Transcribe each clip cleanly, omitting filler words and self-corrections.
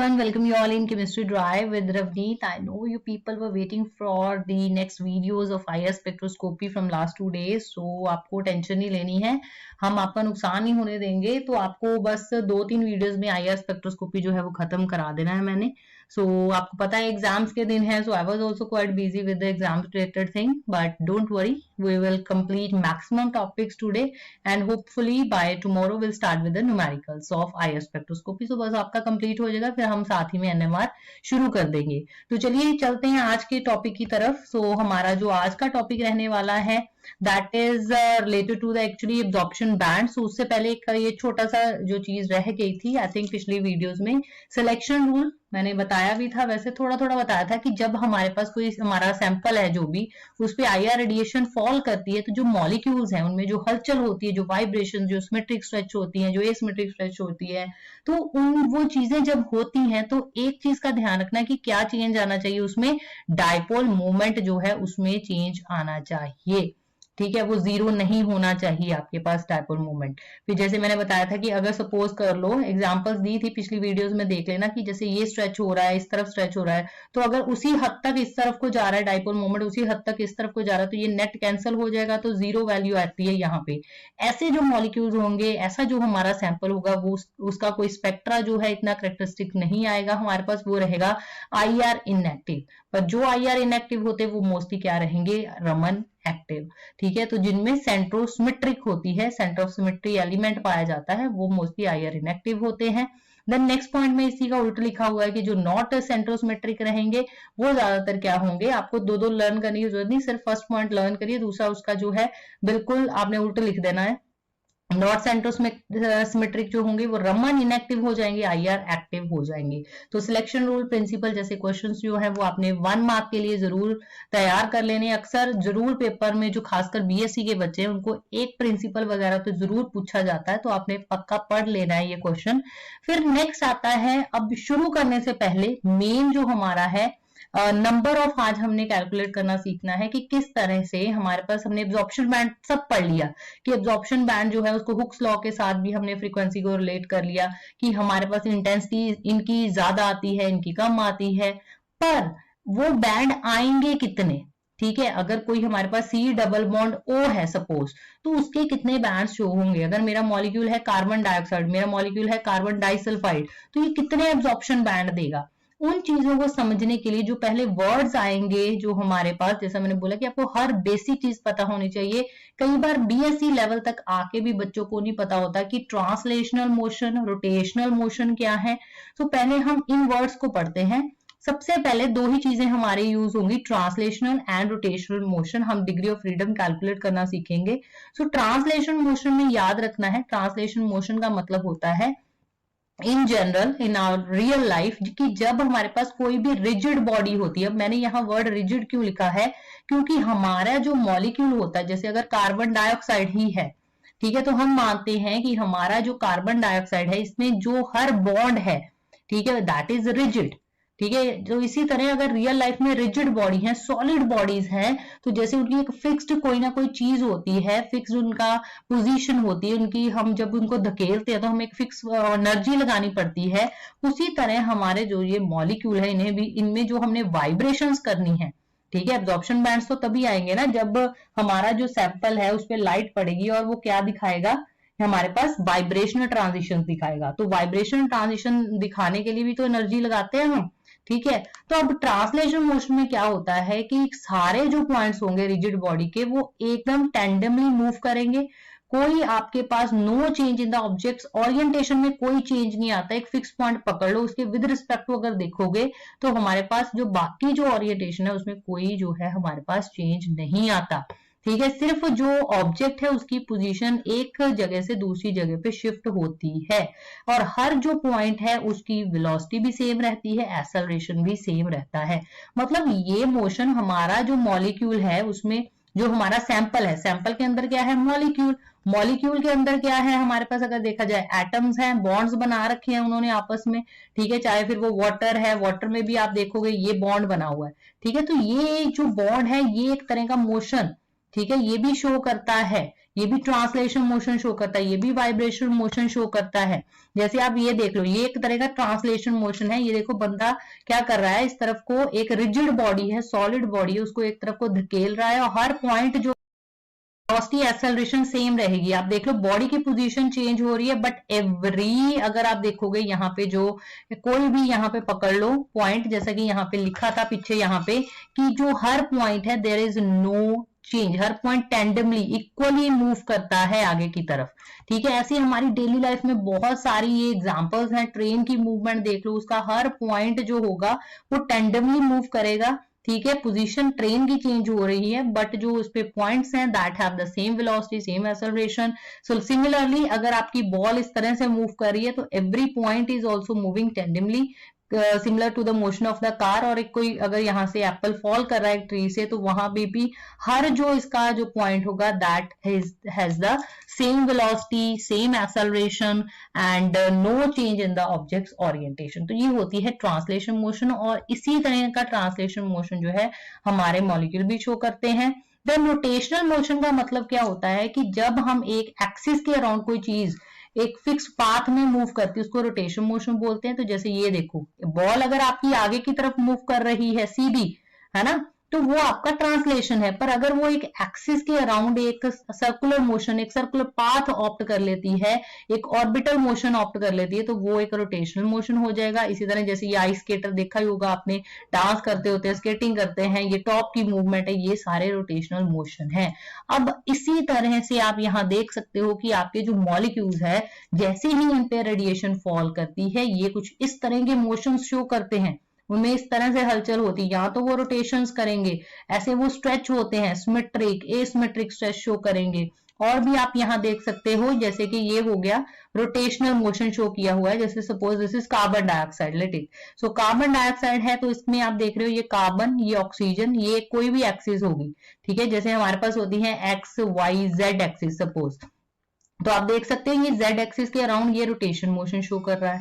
everyone, welcome you all in Chemistry Drive with Ravneet. I know you people were waiting for the next videos of IR spectroscopy from last 2 days, so आपको tension नहीं लेनी है, हम आपका नुकसान नहीं होने देंगे। तो आपको बस 2-3 वीडियोस में IR स्पेक्ट्रोस्कोपी जो है वो खत्म करा देना है मैंने। आपको पता है एग्जाम्स के दिन है, I was also quite busy with the exam related thing, but don't worry, we will complete maximum topics today and hopefully by tomorrow will start with the numericals of IR spectroscopy. तो बस आपका complete हो जाएगा, फिर हम साथ ही में NMR शुरू कर देंगे। तो चलिए चलते हैं आज के टॉपिक की तरफ। हमारा जो आज का टॉपिक रहने वाला है that is related to the actually absorption band. उससे पहले ये छोटा सा जो चीज रह गई थी आई थिंक पिछली वीडियोस में, सिलेक्शन रूल मैंने बताया भी था, वैसे थोड़ा थोड़ा बताया था कि जब हमारे पास कोई हमारा सैंपल है जो भी उस पे IR रेडिएशन फॉल करती है, तो जो मॉलिक्यूल्स हैं उनमें जो हलचल होती है, जो वाइब्रेशन, जो सिमेट्रिक स्ट्रेच होती है, जो एसिमेट्रिक स्ट्रेच होती है, तो वो चीजें जब होती हैं तो एक चीज का ध्यान रखना है कि क्या चेंज आना चाहिए उसमें, डायपोल मोमेंट जो है उसमें चेंज आना चाहिए। ठीक है, वो जीरो नहीं होना चाहिए आपके पास डायपोल मोमेंट। फिर जैसे मैंने बताया था कि अगर सपोज कर लो, एग्जांपल्स दी थी पिछली वीडियोस में, देख लेना कि जैसे ये स्ट्रेच हो रहा है, इस तरफ स्ट्रेच हो रहा है, तो अगर उसी हद तक इस तरफ को जा रहा है डायपोल मोमेंट, उसी हद तक इस तरफ को जा रहा है, तो ये नेट कैंसिल हो जाएगा, तो जीरो वैल्यू आती है यहाँ पे। ऐसे जो मॉलिक्यूल्स होंगे, ऐसा जो हमारा सैंपल होगा, वो उसका कोई स्पेक्ट्रा जो है इतना करेक्टरिस्टिक नहीं आएगा हमारे पास, वो रहेगा IR इनएक्टिव। पर जो IR इनएक्टिव होते हैं वो मोस्टली क्या रहेंगे, रमन एक्टिव। ठीक है, तो जिनमें सेंट्रोसिमेट्रिक होती है, सेंटर ऑफ सिमेट्री एलिमेंट पाया जाता है, वो मोस्टली IR इनएक्टिव होते हैं। देन नेक्स्ट पॉइंट में इसी का उल्टा लिखा हुआ है कि जो नॉट सेंट्रोसिमेट्रिक रहेंगे वो ज्यादातर क्या होंगे, आपको दो लर्न करने की जरूरत नहीं, सिर्फ फर्स्ट पॉइंट लर्न करिए, दूसरा उसका जो है बिल्कुल आपने उल्टा लिख देना है। नॉट सेंट्रोसिमेट्रिक जो होंगे वो रमन इनएक्टिव हो जाएंगे, IR एक्टिव हो जाएंगे। तो सिलेक्शन रूल प्रिंसिपल जैसे क्वेश्चंस जो है वो आपने 1 मार्क के लिए जरूर तैयार कर लेने। अक्सर जरूर पेपर में जो खासकर BSc के बच्चे हैं उनको एक प्रिंसिपल वगैरह तो जरूर पूछा जाता है, तो आपने पक्का पढ़ लेना है ये क्वेश्चन। फिर नेक्स्ट आता है, अब शुरू करने से पहले मेन जो हमारा है नंबर ऑफ, आज हमने कैलकुलेट करना सीखना है कि किस तरह से हमारे पास, हमने एब्जॉर्प्शन बैंड सब पढ़ लिया कि एब्जॉर्प्शन बैंड जो है उसको हुक्स लॉ के साथ भी हमने फ्रीक्वेंसी को रिलेट कर लिया कि हमारे पास इंटेंसिटी इनकी ज्यादा आती है, इनकी कम आती है, पर वो बैंड आएंगे कितने। ठीक है, अगर कोई हमारे पास C डबल बॉन्ड O है सपोज, तो उसके कितने बैंड्स शो होंगे। अगर मेरा मॉलिक्यूल है कार्बन डाइऑक्साइड, मेरा मॉलिक्यूल है कार्बन डाइसल्फाइड, तो ये कितने एब्जॉर्प्शन बैंड देगा। उन चीजों को समझने के लिए जो पहले वर्ड्स आएंगे जो हमारे पास, जैसा मैंने बोला कि आपको हर बेसिक चीज पता होनी चाहिए। कई बार BSc लेवल तक आके भी बच्चों को नहीं पता होता कि ट्रांसलेशनल मोशन, रोटेशनल मोशन क्या है। तो पहले हम इन वर्ड्स को पढ़ते हैं। सबसे पहले 2 ही चीजें हमारे यूज होंगी, ट्रांसलेशनल एंड रोटेशनल मोशन। हम डिग्री ऑफ फ्रीडम कैलकुलेट करना सीखेंगे। ट्रांसलेशन मोशन में याद रखना है, ट्रांसलेशन मोशन का मतलब होता है in general in our real life कि जब हमारे पास कोई भी रिजिड बॉडी होती है। अब मैंने यहाँ वर्ड रिजिड क्यों लिखा है, क्योंकि हमारा जो मॉलिक्यूल होता है, जैसे अगर कार्बन डाइऑक्साइड ही है, ठीक है, तो हम मानते हैं कि हमारा जो कार्बन डाइऑक्साइड है इसमें जो हर बॉन्ड है, ठीक है, दैट इज रिजिड। ठीक है, जो इसी तरह अगर रियल लाइफ में रिजिड बॉडी है, सॉलिड बॉडीज हैं, तो जैसे उनकी एक फिक्स्ड कोई ना कोई चीज होती है, फिक्स्ड उनका पोजीशन होती है, उनकी हम जब उनको धकेलते हैं तो हमें एक फिक्स एनर्जी लगानी पड़ती है। उसी तरह हमारे जो ये मॉलिक्यूल है, इन्हें भी, इनमें जो हमने वाइब्रेशंस करनी है, ठीक है, एब्जॉर्प्शन बैंड्स तो तभी आएंगे ना जब हमारा जो सैंपल है उस पर लाइट पड़ेगी और वो क्या दिखाएगा, हमारे पास वाइब्रेशनल ट्रांजिशन दिखाएगा। तो वाइब्रेशनल ट्रांजिशन दिखाने के लिए भी तो एनर्जी लगाते हैं हम। ठीक है, तो अब ट्रांसलेशन मोशन में क्या होता है कि सारे जो पॉइंट्स होंगे रिजिड बॉडी के वो एकदम टेंडमली मूव करेंगे। कोई आपके पास no change in the objects, orientation में कोई चेंज नहीं आता, एक फिक्स पॉइंट पकड़ लो, उसके विद रिस्पेक्ट टू अगर देखोगे तो हमारे पास जो बाकी जो ओरिएंटेशन है उसमें कोई जो है हमारे पास चेंज नहीं आता। ठीक है, सिर्फ जो ऑब्जेक्ट है उसकी पोजीशन एक जगह से दूसरी जगह पे शिफ्ट होती है, और हर जो पॉइंट है उसकी वेलोसिटी भी सेम रहती है, एक्सेलरेशन भी सेम रहता है। मतलब ये मोशन हमारा जो मॉलिक्यूल है उसमें, जो हमारा सैंपल है, सैंपल के अंदर क्या है, मॉलिक्यूल, मॉलिक्यूल के अंदर क्या है हमारे पास, अगर देखा जाए एटम्स हैं, बॉन्ड्स बना रखे हैं उन्होंने आपस में। ठीक है, चाहे फिर वो वाटर है, वाटर में भी आप देखोगे ये बॉन्ड बना हुआ है। ठीक है, तो ये जो बॉन्ड है ये एक तरह का मोशन, ठीक है, ये भी शो करता है, ये भी ट्रांसलेशन मोशन शो करता है, ये भी वाइब्रेशन मोशन शो करता है। जैसे आप ये देख लो, ये एक तरह का ट्रांसलेशन मोशन है। ये देखो बंदा क्या कर रहा है, इस तरफ को एक रिजिड बॉडी है, सॉलिड बॉडी है, उसको एक तरफ को धकेल रहा है और हर पॉइंट जो वेलोसिटी एक्सेलरेशन सेम रहेगी। आप देख लो बॉडी की पोजीशन चेंज हो रही है, बट एवरी अगर आप देखोगे यहाँ पे जो कोई भी यहाँ पे पकड़ लो पॉइंट, जैसा कि यहाँ पे लिखा था पीछे यहाँ पे कि जो हर पॉइंट है देयर इज नो चेंज, हर पॉइंट टेंडमली इक्वली मूव करता है आगे की तरफ। ठीक है, ऐसे हमारी डेली लाइफ में बहुत सारी ये एग्जांपल्स हैं। ट्रेन की मूवमेंट देख लो, उसका हर पॉइंट जो होगा वो टेंडमली मूव करेगा। ठीक है, पोजीशन ट्रेन की चेंज हो रही है, बट जो उस पे पॉइंट्स हैं that have the same velocity, same acceleration. So similarly अगर आपकी बॉल इस तरह से मूव कर रही है तो every point is also moving tandemly similar to the motion of the car. और एक कोई अगर यहाँ से एप्पल फॉल कर रहा है ट्री से, तो वहां पे भी हर जो इसका जो पॉइंट होगा that has the same velocity, same acceleration and no change in the objects orientation. तो ये होती है ट्रांसलेशन मोशन, और इसी तरह का ट्रांसलेशन मोशन जो है हमारे मॉलिक्यूल भी शो करते हैं। देन रोटेशनल मोशन का मतलब क्या होता है कि जब हम एक एक्सिस के अराउंड कोई चीज एक फिक्स पाथ में मूव करती है उसको रोटेशन मोशन बोलते हैं। तो जैसे ये देखो, बॉल अगर आपकी आगे की तरफ मूव कर रही है सीधी, है ना, तो वो आपका ट्रांसलेशन है। पर अगर वो एक एक्सिस के अराउंड एक सर्कुलर मोशन, एक सर्कुलर पाथ ऑप्ट कर लेती है, एक ऑर्बिटल मोशन ऑप्ट कर लेती है, तो वो एक रोटेशनल मोशन हो जाएगा। इसी तरह जैसे ये आइस स्केटर देखा ही होगा आपने, डांस करते होते हैं, स्केटिंग करते हैं, ये टॉप की मूवमेंट है, ये सारे रोटेशनल मोशन है। अब इसी तरह से आप यहाँ देख सकते हो कि आपके जो मॉलिक्यूल्स है जैसे ही इन पे रेडिएशन फॉल करती है, ये कुछ इस तरह के मोशन शो करते हैं, उनमें इस तरह से हलचल होती है। या तो वो रोटेशंस करेंगे, ऐसे वो स्ट्रेच होते हैं, सिमेट्रिक एसिमेट्रिक स्ट्रेच शो करेंगे। और भी आप यहाँ देख सकते हो, जैसे कि ये हो गया रोटेशनल मोशन शो किया हुआ है। जैसे suppose this is carbon dioxide, let it, so carbon dioxide है, तो इसमें आप देख रहे हो ये कार्बन, ये ऑक्सीजन, ये कोई भी एक्सिस होगी। ठीक है, जैसे हमारे पास होती है X Y Z axis suppose, तो आप देख सकते हैं ये जेड एक्सिस के अराउंड ये रोटेशन मोशन शो कर रहा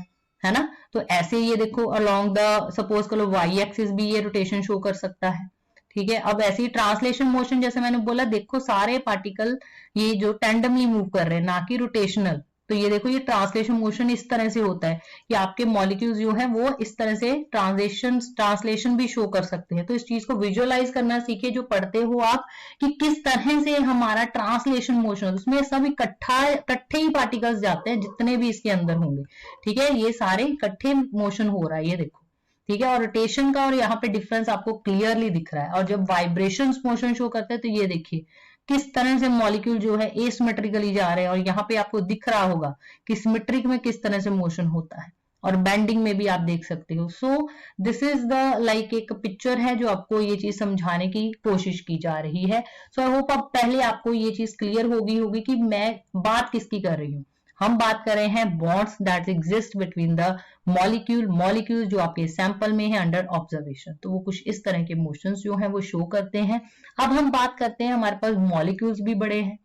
है ना। तो ऐसे ये देखो अलोंग द सपोज करो वाई एक्सिस भी ये रोटेशन शो कर सकता है। ठीक है, अब ऐसे ही ट्रांसलेशन मोशन जैसे मैंने बोला, देखो सारे पार्टिकल ये जो टेंडमली मूव कर रहे हैं, ना कि रोटेशनल। तो ये देखो ये ट्रांसलेशन मोशन इस तरह से होता है कि आपके मॉलिक्यूल्स जो है वो इस तरह से ट्रांसलेशन भी शो कर सकते हैं। तो इस चीज को विजुअलाइज करना सीखे जो पढ़ते हो आप, कि किस तरह से हमारा ट्रांसलेशन मोशन, उसमें सब इकट्ठे ही पार्टिकल्स जाते हैं जितने भी इसके अंदर होंगे। ठीक है, ये सारे इकट्ठे मोशन हो रहा है, ये देखो। ठीक है, और रोटेशन का और यहाँ पे डिफरेंस आपको क्लियरली दिख रहा है। और जब वाइब्रेशंस मोशन शो करते हैं तो ये देखिए किस तरह से मॉलिक्यूल जो है एसिमेट्रिकली जा रहे हैं, और यहाँ पे आपको दिख रहा होगा कि सिमेट्रिक में किस तरह से मोशन होता है, और बेंडिंग में भी आप देख सकते हो। सो दिस इज द लाइक एक पिक्चर है जो आपको ये चीज समझाने की कोशिश की जा रही है। सो आई होप अब पहले आपको ये चीज क्लियर होगी कि मैं बात किसकी कर रही हूँ। हम बात कर रहे हैं bonds that exist between the molecule जो आपके सैंपल में है अंडर ऑब्जर्वेशन। तो वो कुछ इस तरह के मोशंस जो हैं वो शो करते हैं। अब हम बात करते हैं, हमारे पास मॉलिक्यूल्स भी बड़े हैं।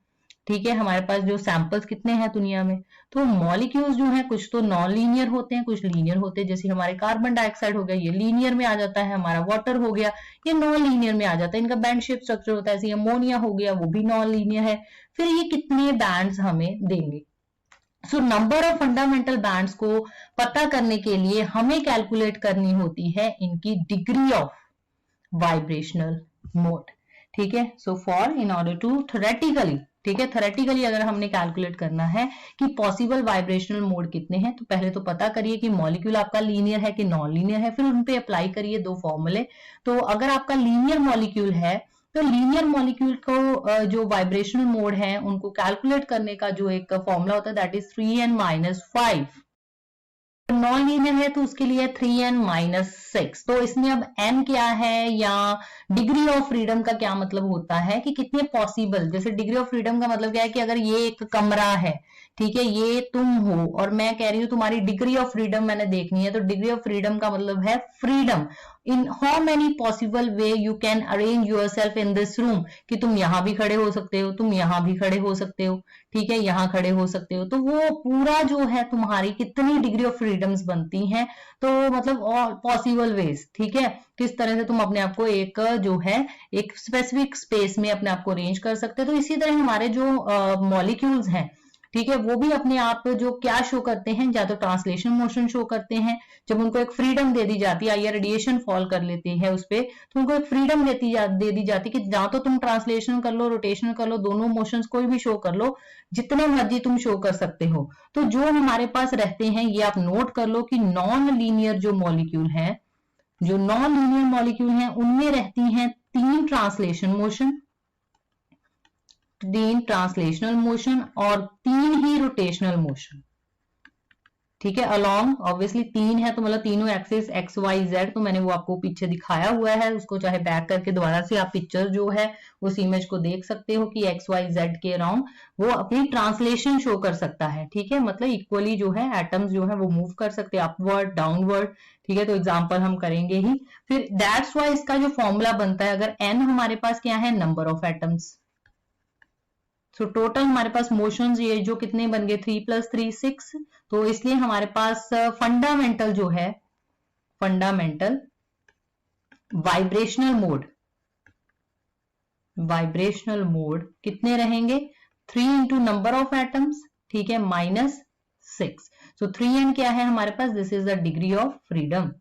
ठीक है, हमारे पास जो सैंपल्स कितने हैं दुनिया में, तो मॉलिक्यूल्स जो हैं कुछ तो नॉन लीनियर होते हैं, कुछ लीनियर होते हैं। जैसे हमारे कार्बन डाइऑक्साइड हो गया, ये लीनियर में आ जाता है। हमारा वाटर हो गया, ये नॉन लीनियर में आ जाता है, इनका बैंड शेप स्ट्रक्चर होता है। ऐसे अमोनिया हो गया, वो भी नॉन लीनियर है। फिर ये कितने बैंड्स हमें देंगे। सो नंबर ऑफ फंडामेंटल बैंड्स को पता करने के लिए हमें कैलकुलेट करनी होती है इनकी डिग्री ऑफ वाइब्रेशनल मोड। ठीक है, so for in order to theoretically, ठीक है, थ्योरेटिकली अगर हमने कैलकुलेट करना है कि पॉसिबल वाइब्रेशनल मोड कितने हैं, तो पहले तो पता करिए कि मॉलिक्यूल आपका लीनियर है कि नॉन लीनियर है। फिर उन पे अप्लाई करिए दो फॉर्मूले। तो अगर आपका लीनियर मॉलिक्यूल है तो लीनियर मॉलिक्यूल को जो वाइब्रेशनल मोड है उनको कैलकुलेट करने का जो एक फॉर्मूला होता है that is 3n-5। Non linear है तो उसके लिए 3n-6। तो इसमें अब n क्या है, या डिग्री ऑफ फ्रीडम का क्या मतलब होता है कि कितने पॉसिबल। जैसे डिग्री ऑफ फ्रीडम का मतलब क्या है कि अगर ये एक कमरा है, ठीक है, ये तुम हो और मैं कह रही हूँ तुम्हारी डिग्री ऑफ फ्रीडम मैंने देखनी है, तो डिग्री ऑफ फ्रीडम का मतलब है freedom in how many possible way you can arrange your self in this room, कि तुम यहाँ भी खड़े हो सकते हो, तुम यहाँ भी खड़े हो सकते हो, ठीक है, यहाँ खड़े हो सकते हो, तो वो पूरा जो है तुम्हारी कितनी डिग्री ऑफ फ्रीडम्स बनती हैं, तो मतलब ऑल पॉसिबल वेज, ठीक है, किस तरह से तुम अपने आप को एक जो है एक स्पेसिफिक स्पेस में अपने आप को अरेंज कर सकते हो। तो इसी तरह हमारे जो मॉलिक्यूल्स हैं, ठीक है, वो भी अपने आप जो क्या शो करते हैं, या तो ट्रांसलेशन मोशन शो करते हैं, जब उनको एक फ्रीडम दे दी जाती है या रेडिएशन फॉल कर लेते हैं उस पर, तो उनको एक फ्रीडम दे दी जाती है कि जहां तो तुम ट्रांसलेशन कर लो, रोटेशन कर लो, दोनों मोशंस कोई भी शो कर लो, जितने मर्जी तुम शो कर सकते हो। तो जो हमारे पास रहते हैं, ये आप नोट कर लो कि नॉन लीनियर जो मॉलिक्यूल है, जो नॉन लीनियर मॉलिक्यूल हैं, उनमें रहती हैं 3 ट्रांसलेशन मोशन, 3 ट्रांसलेशनल मोशन और 3 ही रोटेशनल मोशन, ठीक है, अलोंग ऑब्वियसली 3 है तो मतलब तीनों एक्सिस एक्स वाई जेड, तो मैंने वो आपको पीछे दिखाया हुआ है, उसको चाहे बैक करके दोबारा से आप पिक्चर जो है उस इमेज को देख सकते हो कि एक्स वाई जेड के अराउंड वो अपनी ट्रांसलेशन शो कर सकता है, ठीक है, मतलब इक्वली जो है एटम्स जो है वो मूव कर सकते हैं अपवर्ड डाउनवर्ड, ठीक है, तो एग्जाम्पल हम करेंगे ही। फिर दैट्स वाई इसका जो फॉर्मूला बनता है, अगर एन हमारे पास क्या है, number of atoms, so total हमारे पास मोशंस ये जो कितने बन गए, 3 + 3 6, तो इसलिए हमारे पास फंडामेंटल जो है, फंडामेंटल वाइब्रेशनल मोड कितने रहेंगे, 3 इंटू नंबर ऑफ एटम्स, ठीक है, -6, सो 3n क्या है हमारे पास, this is the degree of freedom,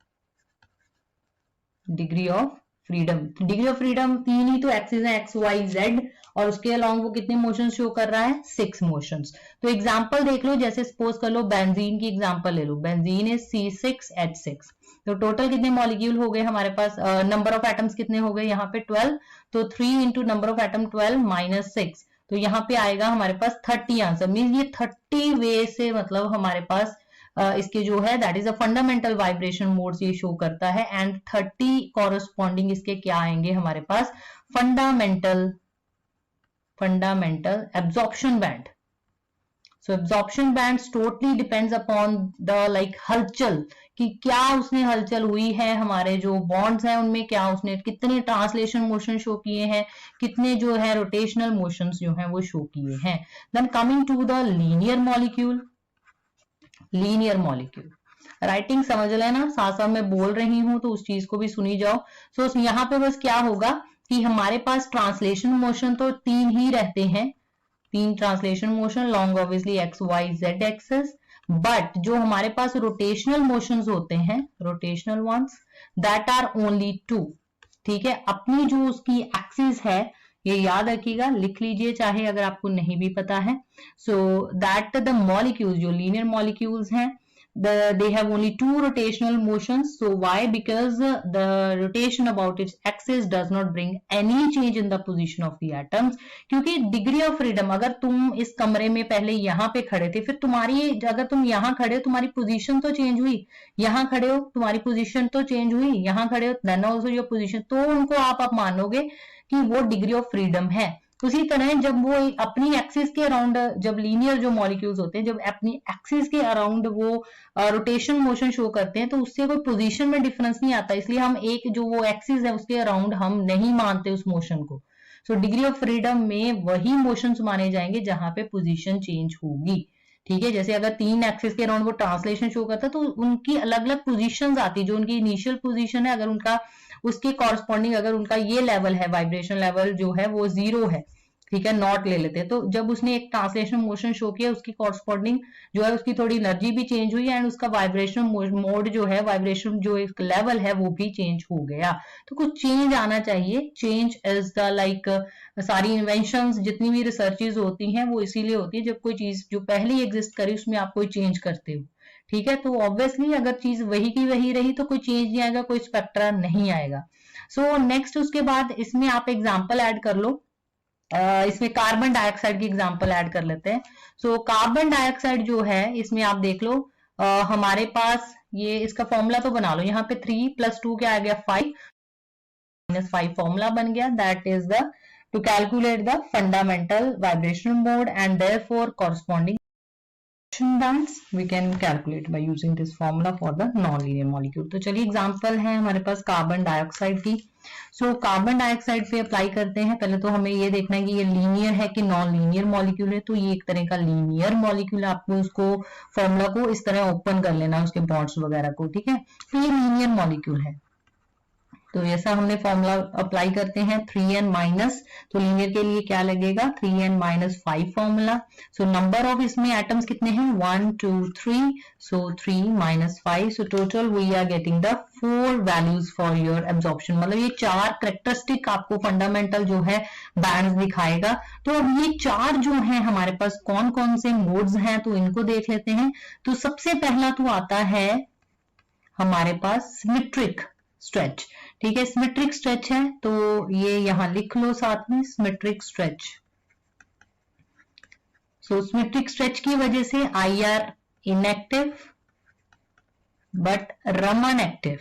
degree of freedom, degree of freedom 3 ही तो एक्सिस है एक्स वाई जेड, और उसके अलॉन्ग वो कितने मोशन शो कर रहा है, 6 मोशंस। तो एग्जांपल देख लो, जैसे सपोज कर लो बेंजीन की एग्जांपल ले लो, बेंजीन इज C6H6, तो टोटल कितने मॉलिक्यूल हो गए हमारे पास, नंबर ऑफ एटम्स कितने हो गए यहाँ पे 12, तो 3 इंटू नंबर ऑफ एटम 12 -6, तो यहाँ पे आएगा हमारे पास 30 आंसर, मीन ये 30 वे से मतलब हमारे पास इसके जो है that is a fundamental vibration mode ये शो करता है, एंड 30 कॉरस्पॉन्डिंग इसके क्या आएंगे हमारे पास, fundamental absorption band. So absorption bands totally depends upon the like हलचल, कि क्या उसने हलचल हुई है, हमारे जो बॉन्ड्स हैं उनमें क्या उसने कितने ट्रांसलेशन मोशन शो किए हैं, कितने जो है रोटेशनल मोशंस जो हैं वो शो किए हैं। Then coming to the linear molecule, writing समझ लेना, साथ साथ मैं बोल रही हूं तो उस चीज को भी सुनी जाओ। सो यहाँ पे बस क्या होगा कि हमारे पास ट्रांसलेशन मोशन तो 3 ही रहते हैं, 3 translation motion long obviously X Y Z axes, but जो हमारे पास रोटेशनल मोशंस होते हैं, rotational ones, that are only 2, ठीक है, अपनी जो उसकी एक्सिस है ये याद रखिएगा, लिख लीजिए चाहे अगर आपको नहीं भी पता है। सो दैट द मॉलिक्यूल्स जो लीनियर मॉलिक्यूल्स हैं, they have only 2 rotational motions. So why? Because the rotation about its axis does not bring any change in the position of the atoms. क्योंकि डिग्री ऑफ फ्रीडम, अगर तुम इस कमरे में पहले यहाँ पे खड़े थे, फिर तुम्हारी अगर तुम यहाँ खड़े हो तुम्हारी पोजीशन तो चेंज हुई, यहाँ खड़े हो तुम्हारी पोजीशन तो चेंज हुई, यहाँ खड़े हो देन ऑल्सो योर पोजीशन, तो उनको आप मानोगे कि वो डिग्री ऑफ फ्रीडम है। उसी तरह जब वो अपनी एक्सिस के अराउंड, जब लीनियर जो मॉलिक्यूल्स होते हैं जब अपनी एक्सिस के अराउंड वो रोटेशन मोशन शो करते हैं, तो उससे कोई पोजीशन में डिफरेंस नहीं आता, इसलिए हम एक जो वो एक्सिस है उसके अराउंड हम नहीं मानते उस मोशन को। सो डिग्री ऑफ फ्रीडम में वही मोशंस माने जाएंगे जहां पे पोजीशन चेंज होगी, ठीक है, जैसे अगर 3 एक्सिस के अराउंड वो ट्रांसलेशन शो करता है तो उनकी अलग अलग पोजीशंस आती, जो उनकी इनिशियल पोजीशन है, अगर उनका उसके कॉरस्पॉन्डिंग अगर उनका ये लेवल है, वाइब्रेशन लेवल जो है वो 0 है, ठीक है, नॉट ले लेते हैं, तो जब उसने एक ट्रांसलेशन मोशन शो किया उसकी कॉरस्पॉन्डिंग जो है उसकी थोड़ी एनर्जी भी चेंज हुई एंड उसका वाइब्रेशन मोड जो है, वाइब्रेशन जो एक लेवल है वो भी चेंज हो गया, तो कुछ चेंज आना चाहिए। चेंज इज द लाइक सारी इन्वेंशंस जितनी भी रिसर्चेज होती हैं वो इसीलिए होती है, जब कोई चीज जो पहले ही एग्जिस्ट करी उसमें आप कोई चेंज करते हो, ठीक है, तो ऑब्वियसली अगर चीज वही की वही रही तो कोई चेंज नहीं आएगा, कोई स्पेक्ट्रा नहीं आएगा। सो नेक्स्ट उसके बाद इसमें आप एग्जाम्पल ऐड कर लो, इसमें कार्बन डाइऑक्साइड की एग्जांपल ऐड कर लेते हैं। सो कार्बन डाइऑक्साइड जो है इसमें आप देख लो, हमारे पास ये इसका फॉर्मूला तो बना लो, यहाँ पे 3 + 2 क्या आ गया 5 -5 फॉर्मूला बन गया, that is the two calculate the fundamental vibrational mode and therefore corresponding bands we can calculate by using this formula for the non-linear molecule। तो चलिए एग्जांपल है हमारे पास कार्बन डाइऑक्साइड की। सो कार्बन डाइऑक्साइड पे apply करते हैं। पहले तो हमें ये देखना है कि ये लीनियर है कि नॉन लीनियर मॉलिक्यूल है। तो ये एक तरह का लीनियर मॉलिक्यूल है, आपको उसको फॉर्मूला को इस तरह ओपन कर लेना, उसके बॉन्ड्स वगैरह को, ठीक है। तो ये लीनियर मॉलिक्यूल है। तो ऐसा हमने फॉर्मूला अप्लाई करते हैं 3n माइनस, तो लीनियर के लिए क्या लगेगा 3n minus 5 formula. So number of इसमें एटम्स कितने हैं 1 2 3, so 3 minus 5, so total we are getting the 4 values for your absorption. मतलब ये 4 करेक्टरिस्टिक आपको फंडामेंटल जो है बैंड्स दिखाएगा। तो अब ये 4 जो है हमारे पास कौन कौन से मोड्स हैं, तो इनको देख लेते हैं। तो सबसे पहला तो आता है हमारे पास सिमेट्रिक स्ट्रेच, ठीक है। सिमेट्रिक स्ट्रेच है तो ये यहां लिख लो साथ में सिमेट्रिक स्ट्रेच। सो सिमेट्रिक स्ट्रेच की वजह से I R inactive but Raman active,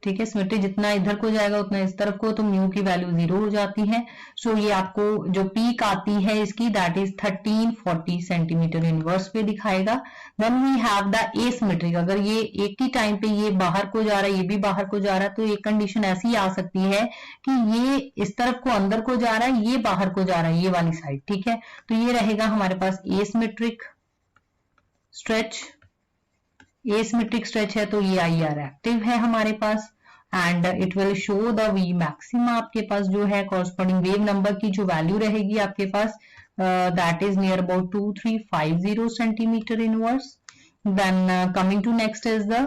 ठीक है। सिमेट्री जितना इधर को जाएगा उतना इस तरफ को, तो म्यू की वैल्यू 0 हो जाती है। सो ये आपको जो पीक आती है इसकी दैट इज 1340 सेंटीमीटर इनवर्स पे दिखाएगा। Then we have the asymmetric, अगर ये एक ही टाइम पे ये बाहर को जा रहा है, ये भी बाहर को जा रहा है, तो एक कंडीशन ऐसी आ सकती है कि ये इस तरफ को अंदर को जा रहा है, ये बाहर को जा रहा है, ये वाली साइड, ठीक है। तो ये रहेगा हमारे पास एसिमेट्रिक स्ट्रेच। एसिमेट्रिक स्ट्रेच है तो ये आई आर एक्टिव है हमारे पास, and it will show the v maxima. आपके पास जो है कॉरस्पॉन्डिंग वेव नंबर की जो वैल्यू रहेगी आपके पास that is near about 2350 centimetre inverse. Then coming to next is the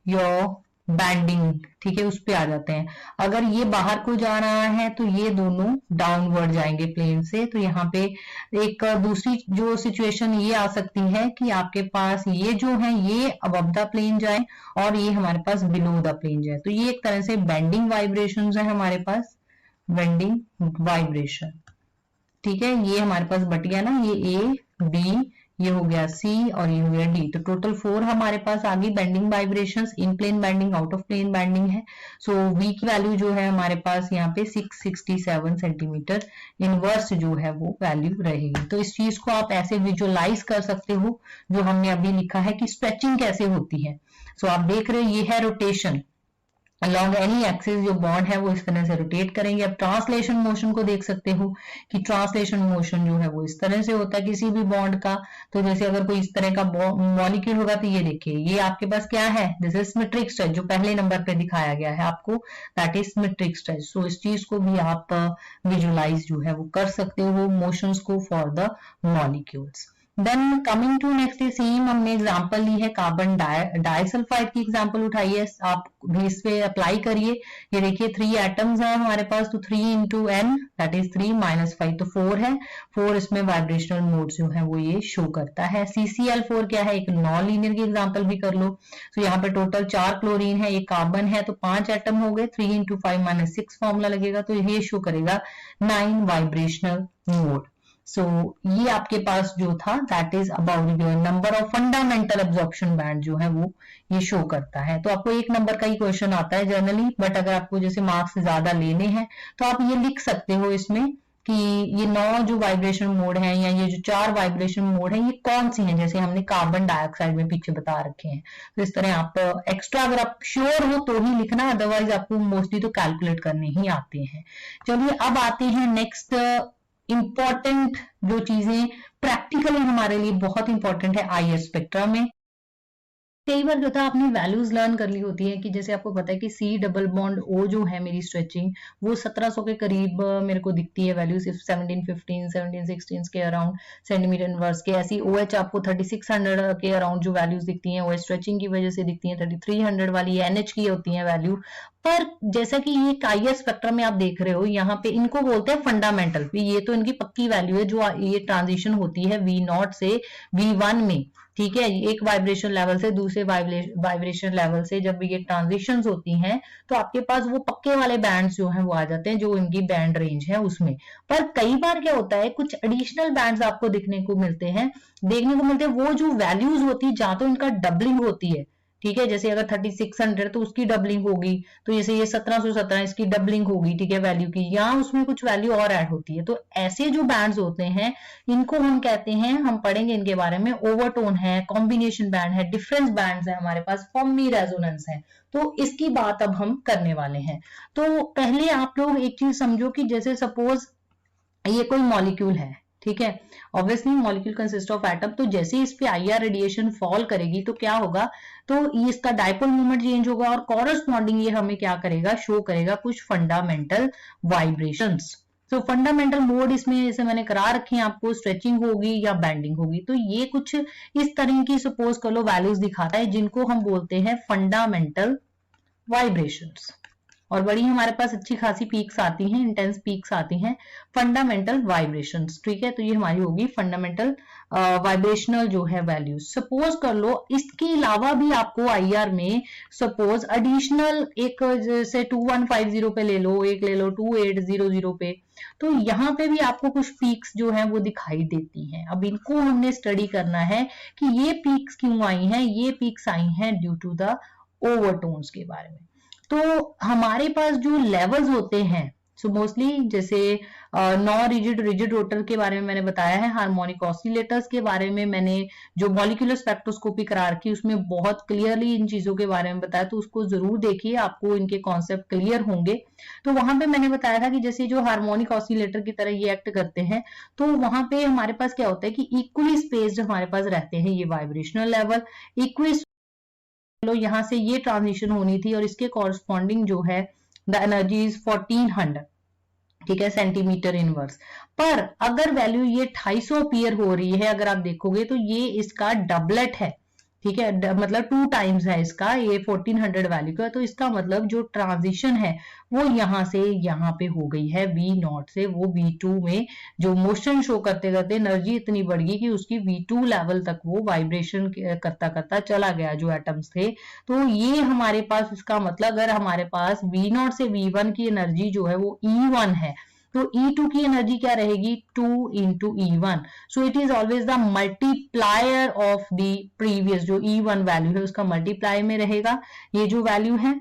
your bending, ठीक है, उस पे आ जाते हैं। अगर ये बाहर को जा रहा है तो ये दोनों डाउनवर्ड जाएंगे प्लेन से। तो यहाँ पे एक दूसरी जो सिचुएशन ये आ सकती है कि आपके पास ये जो है ये अबव द प्लेन जाए और ये हमारे पास बिलो द प्लेन जाए। तो ये एक तरह से बेंडिंग वाइब्रेशंस है हमारे पास, बेंडिंग वाइब्रेशन, ठीक है। ये हमारे पास बट गया ना, ये ए बी, ये हो गया सी और ये हो गया डी। तो टोटल 4 हमारे पास आ गई bending vibrations. In plane bending, out of plane bending है। सो वी की वैल्यू जो है हमारे पास यहाँ पे 667 सेंटीमीटर इनवर्स जो है वो वैल्यू रहेगी। तो इस चीज को आप ऐसे विजुअलाइज कर सकते हो जो हमने अभी लिखा है कि स्ट्रेचिंग कैसे होती है। सो आप देख रहे हो ये है रोटेशन अलॉन्ग एनी एक्सिस, जो बॉन्ड है वो इस तरह से रोटेट करेंगे। अब ट्रांसलेशन मोशन को देख सकते हो कि ट्रांसलेशन मोशन जो है वो इस तरह से होता है किसी भी बॉन्ड का। तो जैसे अगर कोई इस तरह का मॉलिक्यूल होगा तो ये देखिए ये आपके पास क्या है, दिस इज सिमेट्रिक स्ट्रेच, जो पहले नंबर पे दिखाया गया है आपको, दैट इज सिमेट्रिक स्ट्रेच। सो इस चीज को भी आप विजुअलाइज जो है वो कर सकते हो मोशंस को for the molecules. Then coming to next same हमने एग्जांपल ली है कार्बन डाइसल्फाइड की एग्जांपल उठाई है, आप भी इस पे अप्लाई करिए। ये देखिए 3 एटम्स हैं हमारे पास, तो 3 into N that is 3 minus 5 तो 4 है। 4 इसमें वाइब्रेशनल मोड जो है वो ये शो करता है। CCl4 क्या है, एक नॉन लीनियर की एग्जांपल भी कर लो। तो यहाँ पे टोटल 4 क्लोरीन है, एक कार्बन है, तो 5 एटम हो गए। 3 इंटू 5 माइनस 6 फॉर्मूला लगेगा, तो ये शो करेगा 9 वाइब्रेशनल मोड। सो ये आपके पास जो था that is about your number of fundamental absorption band जो है वो ये शो करता है। तो आपको एक नंबर का ही क्वेश्चन आता है जनरली, बट अगर आपको जैसे मार्क्स ज्यादा लेने हैं तो आप ये लिख सकते हो इसमें कि ये 9 जो वाइब्रेशन मोड है या ये जो 4 वाइब्रेशन मोड है ये कौन सी हैं, जैसे हमने कार्बन डाइऑक्साइड में पीछे बता रखे हैं। तो इस तरह आप एक्स्ट्रा अगर आप श्योर हो तो ही लिखना, अदरवाइज आपको मोस्टली तो कैलकुलेट करने ही आते हैं। चलिए अब आते हैं नेक्स्ट इंपॉर्टेंट जो चीजें प्रैक्टिकली हमारे लिए बहुत इंपॉर्टेंट है आईआर स्पेक्ट्रा में। कई बार जो था आपने वैल्यूज लर्न कर ली होती है कि जैसे आपको पता है कि C डबल बॉन्ड O जो है मेरी स्ट्रेचिंग वो 1700 के करीब मेरे को दिखती है वैल्यू, सिर्फ 1715 1716 के अराउंड सेंटीमीटर इनवर्स के। ऐसी OH आपको 3600 के अराउंड जो वैल्यूज दिखती हैं वो स्ट्रेचिंग की वजह से दिखती हैं। 3300 वाली NH की होती है वैल्यू। पर जैसा कि ये आईआर स्पेक्ट्रम में आप देख रहे हो यहाँ पे इनको बोलते हैं फंडामेंटल, ये तो इनकी पक्की वैल्यू है जो ये ट्रांजिशन होती है V0 से V1 में, ठीक है। एक वाइब्रेशन लेवल से दूसरे वाइब्रेशन लेवल से जब ये ट्रांजिशंस होती हैं तो आपके पास वो पक्के वाले बैंड्स जो हैं वो आ जाते हैं जो इनकी बैंड रेंज है उसमें। पर कई बार क्या होता है कुछ एडिशनल बैंड्स आपको देखने को मिलते हैं वो जो वैल्यूज होती है जहां तो इनका डबलिंग होती है, ठीक है, जैसे अगर 3600 तो उसकी डबलिंग होगी, तो जैसे ये 1717 इसकी डबलिंग होगी, ठीक है, वैल्यू की, या उसमें कुछ वैल्यू और ऐड होती है। तो ऐसे जो बैंड्स होते हैं इनको हम कहते हैं, हम पढ़ेंगे इनके बारे में, ओवरटोन है, कॉम्बिनेशन बैंड है, डिफरेंस बैंड्स है, हमारे पास फर्मी रेजोनेंस है। तो इसकी बात अब हम करने वाले हैं। तो पहले आप लोग एक चीज समझो कि जैसे सपोज ये कोई मॉलिक्यूल है, ठीक है, obviously molecule consist of atom, तो जैसे इस पे आईआर रेडिएशन फॉल करेगी तो क्या होगा, तो ये इसका डायपोल मोमेंट चेंज होगा और कॉरस्पॉन्डिंग ये हमें क्या करेगा, शो करेगा कुछ फंडामेंटल वाइब्रेशंस। तो फंडामेंटल मोड इसमें जैसे मैंने करा रखे हैं आपको, स्ट्रेचिंग होगी या बैंडिंग होगी। तो ये कुछ इस तरह की सपोज कर लो वैल्यूज दिखाता है जिनको हम बोलते हैं फंडामेंटल वाइब्रेशंस। और बड़ी हमारे पास अच्छी खासी पीक्स आती हैं, इंटेंस पीक्स आती हैं, फंडामेंटल वाइब्रेशंस, ठीक है। तो ये हमारी होगी फंडामेंटल वाइब्रेशनल जो है वैल्यूज। सपोज कर लो इसके अलावा भी आपको आईआर में सपोज एडिशनल एक जैसे 2150 पे ले लो, एक ले लो 2800 पे, तो यहाँ पे भी आपको कुछ पीक्स जो है वो दिखाई देती हैं। अब इनको हमने स्टडी करना है कि ये पीक्स क्यों आई हैं। ये पीक्स आई हैं ड्यू टू द ओवरटोन्स के बारे में। तो हमारे पास जो लेवल्स होते हैं, सो मोस्टली जैसे नॉन रिजिड, रिजिड रोटर के बारे में मैंने बताया है, हार्मोनिक ऑसिलेटर्स के बारे में मैंने जो मॉलिक्यूलर स्पेक्ट्रोस्कोपी करा रखी उसमें बहुत क्लियरली इन चीजों के बारे में बताया, तो उसको जरूर देखिए, आपको इनके कॉन्सेप्ट क्लियर होंगे। तो वहां पे मैंने बताया था कि जैसे जो हार्मोनिक ऑसिलेटर की तरह ये एक्ट करते हैं, तो वहां पे हमारे पास क्या होता है कि इक्वली स्पेस्ड हमारे पास रहते हैं ये वाइब्रेशनल लेवल, इक्वली यहां से ये ट्रांजिशन होनी थी और इसके कॉरस्पॉन्डिंग जो है द एनर्जी इज 1400, ठीक है, सेंटीमीटर इनवर्स। पर अगर वैल्यू ये 250 अपीयर हो रही है, अगर आप देखोगे तो ये इसका डबलेट है, ठीक है, मतलब 2 टाइम्स है इसका, ये 1400 वैल्यू का। तो इसका मतलब जो ट्रांजिशन है वो यहां से यहां पे हो गई है, V0 से वो V2 में जो मोशन शो करते करते एनर्जी इतनी बढ़ गई कि उसकी V2 लेवल तक वो वाइब्रेशन करता करता चला गया जो एटम्स थे। तो ये हमारे पास इसका मतलब अगर हमारे पास V0 से V1 की एनर्जी जो है वो E1 है, तो E2 की एनर्जी क्या रहेगी, 2 into E1। So it is always the multiplier of the previous, जो E1 वैल्यू है उसका मल्टीप्लाई में रहेगा ये जो वैल्यू है।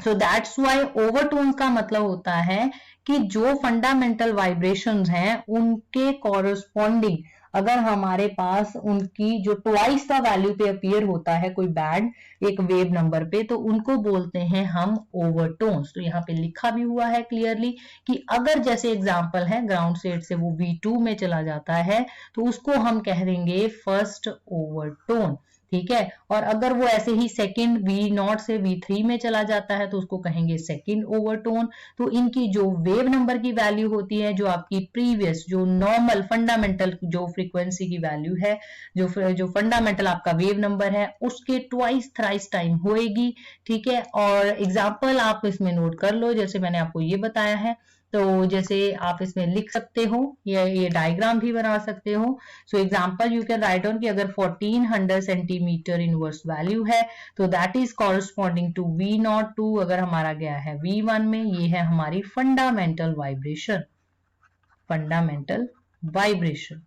सो दैट्स वाई ओवरटोन का मतलब होता है कि जो फंडामेंटल वाइब्रेशंस हैं उनके कॉरस्पॉन्डिंग अगर हमारे पास उनकी जो ट्वाइस का वैल्यू पे अपीयर होता है कोई बैंड एक वेव नंबर पे, तो उनको बोलते हैं हम ओवरटोन्स। तो यहाँ पे लिखा भी हुआ है क्लियरली कि अगर जैसे एग्जांपल है ग्राउंड स्टेट से वो V2 में चला जाता है तो उसको हम कह देंगे फर्स्ट ओवरटोन, ठीक है। और अगर वो ऐसे ही सेकंड V0 से V3 में चला जाता है तो उसको कहेंगे सेकंड ओवरटोन। तो इनकी जो वेव नंबर की वैल्यू होती है, जो आपकी प्रीवियस जो नॉर्मल फंडामेंटल जो फ्रीक्वेंसी की वैल्यू है, जो फंडामेंटल आपका वेव नंबर है उसके ट्वाइस थ्राइस टाइम होएगी, ठीक है। और एग्जाम्पल आप इसमें नोट कर लो, जैसे मैंने आपको ये बताया है, तो जैसे आप इसमें लिख सकते हो या ये डायग्राम भी बना सकते हो। So example you can write on कि अगर 1400 सेंटीमीटर इनवर्स वैल्यू है तो that is corresponding to V02, अगर हमारा गया है V1 में, ये है हमारी फंडामेंटल वाइब्रेशन, फंडामेंटल वाइब्रेशन।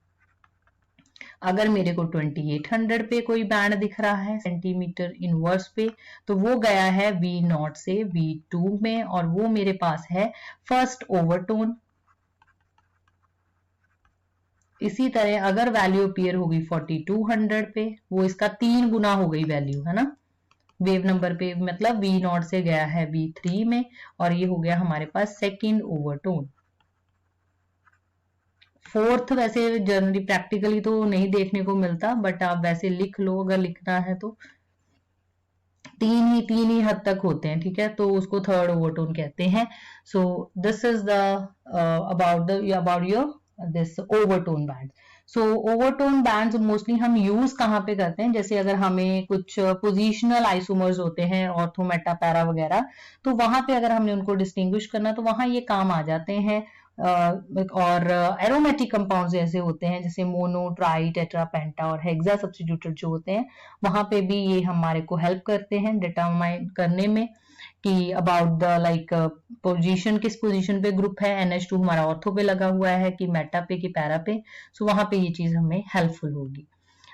अगर मेरे को 2800 पे कोई बैंड दिख रहा है सेंटीमीटर इनवर्स पे, तो वो गया है V0 से V2 में और वो मेरे पास है फर्स्ट ओवरटोन। इसी तरह अगर वैल्यू अपीयर होगी 4200 पे, वो इसका 3 गुना हो गई वैल्यू, है ना, वेव नंबर पे, मतलब V0 से गया है V3 में और ये हो गया हमारे पास सेकेंड ओवरटोन। फोर्थ वैसे जनरली प्रैक्टिकली तो नहीं देखने को मिलता, बट आप वैसे लिख लो अगर लिखना है तो तीन ही हद तक होते हैं, ठीक है, तो उसको थर्ड ओवरटोन कहते हैं। सो this is the about your this overtone band. So overtone bands mostly हम यूज कहाँ पे करते हैं, जैसे अगर हमें कुछ पोजिशनल आइसोमर्स होते हैं ऑर्थो मेटा पैरा वगैरह, तो वहां पे अगर हमने उनको डिस्टिंग्विश करना तो वहां ये काम आ जाते हैं। और एरोमेटिक कंपाउंड्स ऐसे होते हैं जैसे मोनो, ट्राई, टेट्रा, पेंटा और हेक्सा सब्स्टिट्यूटेड जो होते हैं, वहां पे भी ये हमारे को हेल्प करते हैं डिटरमाइन करने में कि अबाउट द लाइक पोजीशन, किस पोजीशन पे ग्रुप है, NH2 हमारा ऑर्थो पे लगा हुआ है कि मेटा पे कि पैरा पे, सो वहां पे ये चीज हमें हेल्पफुल होगी।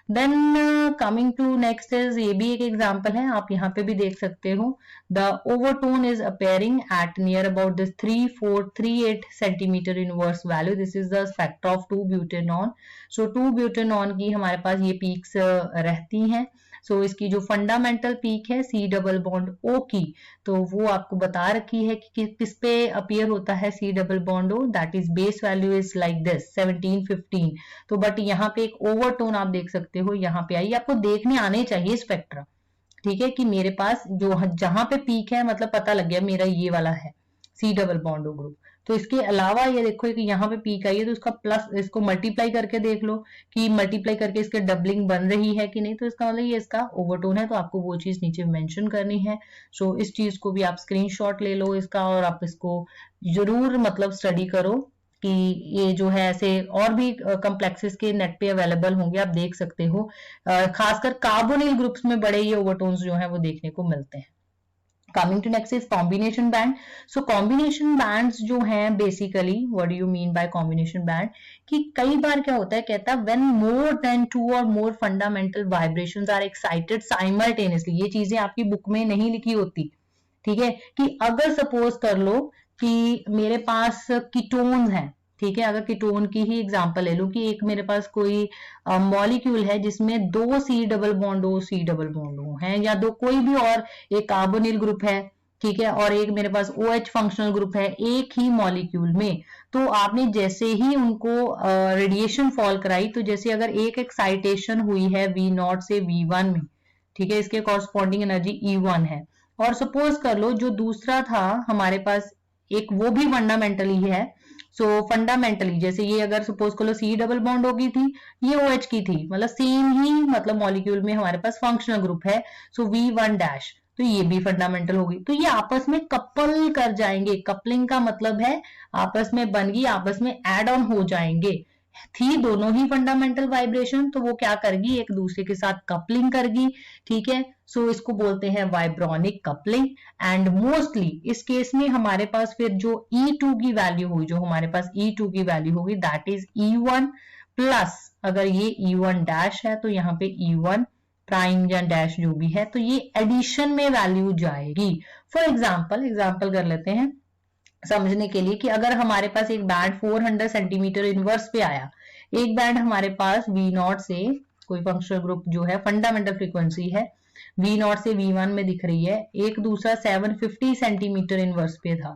Then coming to next is, ये भी एक एग्जांपल है, आप यहाँ पे भी देख सकते हो, the overtone is appearing at near about this 3438 centimetre inverse value, this is the spectra of two butanone. So two butanone की हमारे पास ये पीक्स रहती हैं। सो इसकी जो फंडामेंटल पीक है सी डबल बॉन्ड ओ की, तो वो आपको बता रखी है कि किस पे अपीयर होता है C double bond O, that is base value is like this 1715। तो बट यहाँ पे एक ओवरटोन आप देख सकते हो, यहाँ पे आई, आपको देखने आने चाहिए स्पेक्ट्रा, ठीक है, कि मेरे पास जो जहां पे पीक है मतलब पता लग गया मेरा ये वाला है C double bond O group. तो इसके अलावा ये देखो कि यहाँ पे पीक आई है, तो इसका प्लस, इसको मल्टीप्लाई करके देख लो कि मल्टीप्लाई करके इसके डबलिंग बन रही है कि नहीं, तो इसका मतलब ये इसका ओवरटोन है, तो आपको वो चीज नीचे मेंशन करनी है। सो इस चीज को भी आप स्क्रीनशॉट ले लो इसका, और आप इसको जरूर मतलब स्टडी करो कि ये जो है ऐसे और भी कम्प्लेक्सेस के नेट पे अवेलेबल होंगे, आप देख सकते हो। खासकर कार्बोनिल ग्रुप्स में बड़े ये ओवरटोन्स जो है वो देखने को मिलते हैं। Coming to next is combination band. So combination bands जो हैं basically, what do you mean by combination band? कि कई बार क्या होता है, कहता है when more than 2 or more fundamental vibrations are excited simultaneously, ये चीजें आपकी बुक में नहीं लिखी होती, ठीक है, कि अगर सपोज कर लो कि मेरे पास कीटोन्स हैं, ठीक है, अगर कीटोन की ही एग्जांपल ले लो कि एक मेरे पास कोई मॉलिक्यूल है जिसमें 2 सी डबल बॉन्ड ओ हैं, या दो कोई भी और एक कार्बोनिल ग्रुप है, ठीक है, और एक मेरे पास OH फंक्शनल ग्रुप है एक ही मॉलिक्यूल में, तो आपने जैसे ही उनको रेडिएशन फॉल कराई, तो जैसे अगर एक एक्साइटेशन हुई है V0 से V1 में, ठीक है, इसके कॉरस्पॉन्डिंग एनर्जी E1 है, और सपोज कर लो जो दूसरा था हमारे पास एक, वो भी फंडामेंटली है। सो फंडामेंटली जैसे ये अगर सपोज करो सी डबल बॉन्ड होगी थी, ये OH की थी, मतलब सेम ही मतलब मॉलिक्यूल में हमारे पास फंक्शनल ग्रुप है, सो V1 डैश, तो ये भी फंडामेंटल होगी, तो ये आपस में कपल कर जाएंगे। कपलिंग का मतलब है आपस में बन गई, आपस में एड ऑन हो जाएंगे, थी दोनों ही फंडामेंटल वाइब्रेशन, तो वो क्या करेगी, एक दूसरे के साथ कपलिंग करेगी, ठीक है। सो इसको बोलते हैं वाइब्रोनिक कपलिंग। एंड मोस्टली इस केस में हमारे पास फिर जो E2 की वैल्यू होगी, जो हमारे पास E2 की वैल्यू होगी, दैट इज E1 प्लस, अगर ये E1 डैश है तो यहाँ पे E1 प्राइम या डैश जो भी है, तो ये एडिशन में वैल्यू जाएगी। फॉर एग्जाम्पल कर लेते हैं समझने के लिए कि अगर हमारे पास एक बैंड 400 सेंटीमीटर इनवर्स पे आया, एक बैंड हमारे पास V0 से कोई फंक्शनल ग्रुप जो है फंडामेंटल फ्रीक्वेंसी है V0 से V1 में दिख रही है, एक दूसरा 750 सेंटीमीटर इनवर्स पे था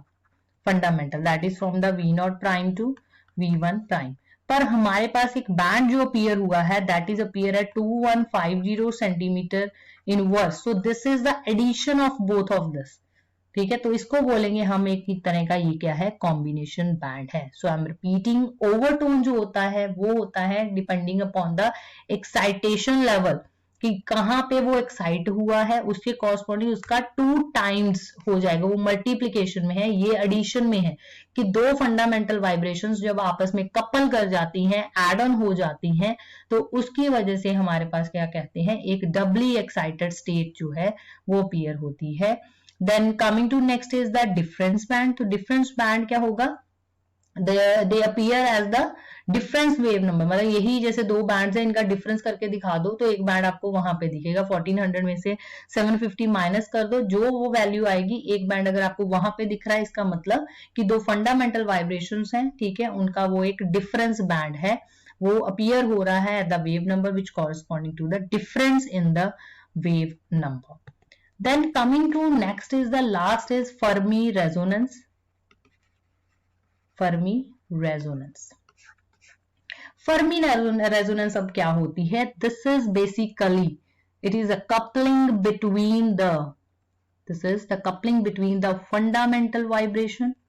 fundamental, that is from the V0 prime to V1 prime, पर हमारे पास एक बैंड जो अपीयर हुआ है that is appear at 2150 centimetre inverse, so this is the addition of both of this, ठीक है, तो इसको बोलेंगे हम एक तरह का, ये क्या है, कॉम्बिनेशन बैंड है। सो आई एम रिपीटिंग, ओवरटोन जो होता है वो होता है depending upon the excitation level, कि कहाँ पे वो एक्साइट हुआ है उसके कॉरस्पॉन्डिंग उसका 2 टाइम्स हो जाएगा, वो मल्टीप्लीकेशन में है, ये एडिशन में है, कि दो फंडामेंटल वाइब्रेशंस जब आपस में कपल कर जाती हैं, एड ऑन हो जाती हैं, तो उसकी वजह से हमारे पास क्या कहते हैं, एक डबली एक्साइटेड स्टेट जो है वो अपीयर होती है। Then coming to next is the difference band. तो डिफरेंस बैंड क्या होगा, they appear as the difference wave number, मतलब यही जैसे दो बैंड्स हैं इनका डिफरेंस करके दिखा दो, तो एक बैंड आपको वहां पे दिखेगा, 1400 में से 750 माइनस कर दो, जो वो वैल्यू आएगी, एक बैंड अगर आपको वहां पे दिख रहा है, इसका मतलब कि दो फंडामेंटल वाइब्रेशंस हैं, ठीक है, उनका वो एक डिफरेंस बैंड है, वो अपीयर हो रहा है at the wave number which corresponding to the difference in the wave number. Then coming to next is the last is Fermi resonance. Fermi resonance. Fermi resonance अब क्या होती है? This is basically, it is a coupling between the, this is the coupling between the fundamental vibration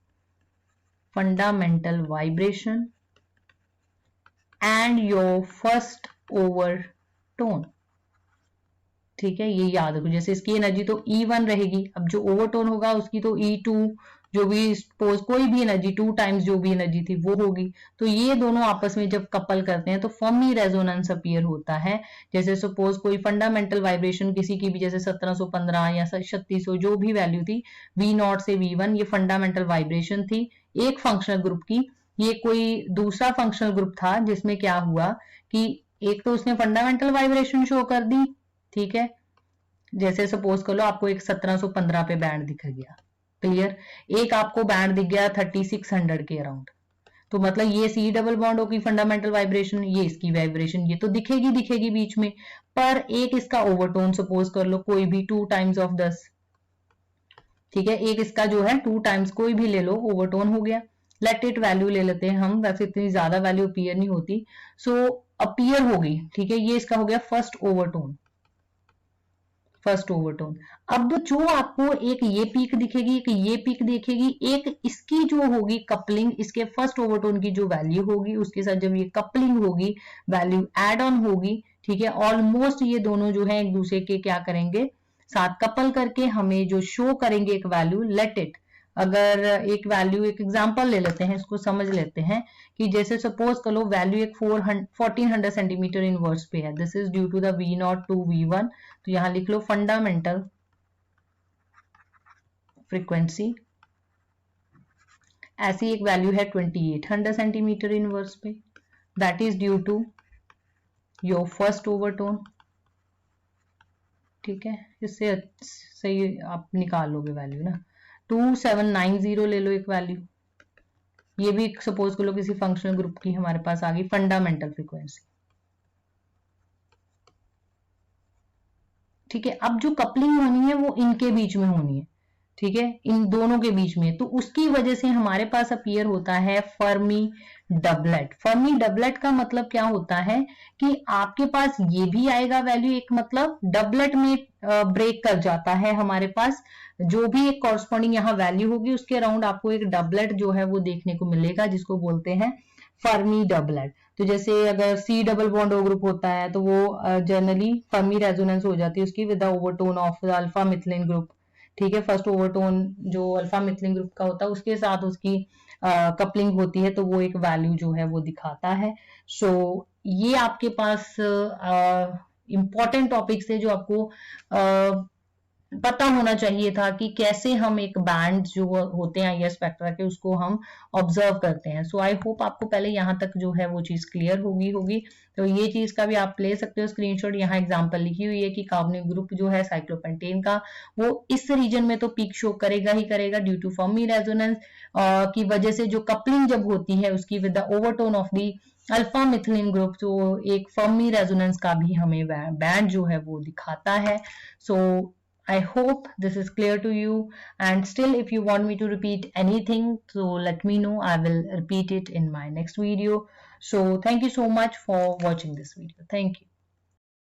and your first overtone. ठीक है, ये याद रखो, जैसे इसकी एनर्जी तो E1 रहेगी, अब जो ओवरटोन होगा उसकी तो E2, जो भी सपोज कोई भी एनर्जी 2 टाइम्स जो भी एनर्जी थी वो होगी, तो ये दोनों आपस में जब कपल करते हैं तो फर्मी रेजोनेंस अपीयर होता है। जैसे सपोज कोई फंडामेंटल वाइब्रेशन किसी की भी, जैसे 1715 या 3600 जो भी वैल्यू थी, V0 से V1, ये फंडामेंटल वाइब्रेशन थी एक फंक्शनल ग्रुप की, ये कोई दूसरा फंक्शनल ग्रुप था जिसमें क्या हुआ कि एक तो उसने फंडामेंटल वाइब्रेशन शो कर दी, ठीक है, जैसे सपोज कर लो आपको एक 1715 पे बैंड दिख गया, क्लियर। एक आपको बैंड दिख गया 3600 के अराउंड, तो मतलब ये सी डबल बॉन्ड होगी फंडामेंटल वाइब्रेशन, ये इसकी वाइब्रेशन, ये तो दिखेगी दिखेगी बीच में, पर एक इसका ओवरटोन सपोज कर लो कोई भी 2 टाइम्स ऑफ 10, ठीक है, एक इसका जो है 2 टाइम्स कोई भी ले लो, ओवरटोन हो गया। लेट इट वैल्यू ले लेते हैं हम, वैसे इतनी ज्यादा वैल्यू अपीयर नहीं होती, सो अपीयर होगी, ठीक है, ये इसका हो गया फर्स्ट ओवरटोन, फर्स्ट ओवरटोन। अब जो आपको एक ये पीक दिखेगी, एक ये पीक दिखेगी, एक इसकी जो होगी कपलिंग, इसके फर्स्ट ओवरटोन की जो वैल्यू होगी उसके साथ जब ये कपलिंग होगी, वैल्यू एड ऑन होगी, ठीक है, ऑलमोस्ट ये दोनों जो है एक दूसरे के क्या करेंगे, साथ कपल करके हमें जो शो करेंगे एक वैल्यू, लेट इट। अगर एक वैल्यू, एक एग्जांपल ले लेते हैं, इसको समझ लेते हैं कि जैसे सपोज करो वैल्यू एक 1400 सेंटीमीटर इनवर्स पे है, this is due to the V0 to V1, तो यहां लिख लो फंडामेंटल फ्रीक्वेंसी, ऐसी एक वैल्यू है 2800 सेंटीमीटर इनवर्स पे, that is due to your first overtone, ठीक है, इससे सही आप निकाल लोगे वैल्यू ना, 2790 ले लो एक वैल्यू, ये भी सपोज कर लो किसी फंक्शनल ग्रुप की हमारे पास आ गई फंडामेंटल फ्रीक्वेंसी, ठीक है। अब जो कपलिंग होनी है वो इनके बीच में होनी है, ठीक है, इन दोनों के बीच में, तो उसकी वजह से हमारे पास अपीयर होता है फर्मी डबलेट। फर्मी डबलेट का मतलब क्या होता है कि आपके पास ये भी आएगा वैल्यू, एक मतलब डबलेट में ब्रेक कर जाता है हमारे पास, जो भी एक कॉरस्पॉन्डिंग यहाँ वैल्यू होगी उसके अराउंड आपको एक डबलेट जो है वो देखने को मिलेगा, जिसको बोलते हैं फर्मी डबलेट। तो जैसे अगर C double bond O group होता है तो वो जनरली फर्मी रेजोनेंस हो जाती है उसकी with the overtone of alpha methylene group, ठीक है, फर्स्ट ओवरटोन जो अल्फा मिथिलीन ग्रुप का होता है उसके साथ उसकी कपलिंग होती है, तो वो एक वैल्यू जो है वो दिखाता है। सो ये आपके पास इंपॉर्टेंट टॉपिक्स है जो आपको पता होना चाहिए था कि कैसे हम एक बैंड जो होते हैं आईआर स्पेक्ट्रा के उसको हम ऑब्जर्व करते हैं। सो आई होप आपको पहले यहाँ तक जो है वो चीज क्लियर होगी। तो ये चीज का भी आप ले सकते हो स्क्रीनशॉट, यहाँ एग्जांपल लिखी हुई है कि कार्बोनिक ग्रुप जो है साइक्लोपेंटेन का वो इस रीजन में तो पीक शो करेगा ही करेगा ड्यू टू फर्मी रेजोनेंस की वजह से, जो कपलिंग जब होती है उसकी with the overtone of the alpha methylene group, तो एक फर्मी रेजोनेंस का भी हमें बैंड जो है वो दिखाता है। सो I hope this is clear to you, and still if you want me to repeat anything, so let me know. I will repeat it in my next video. So thank you so much for watching this video. Thank you.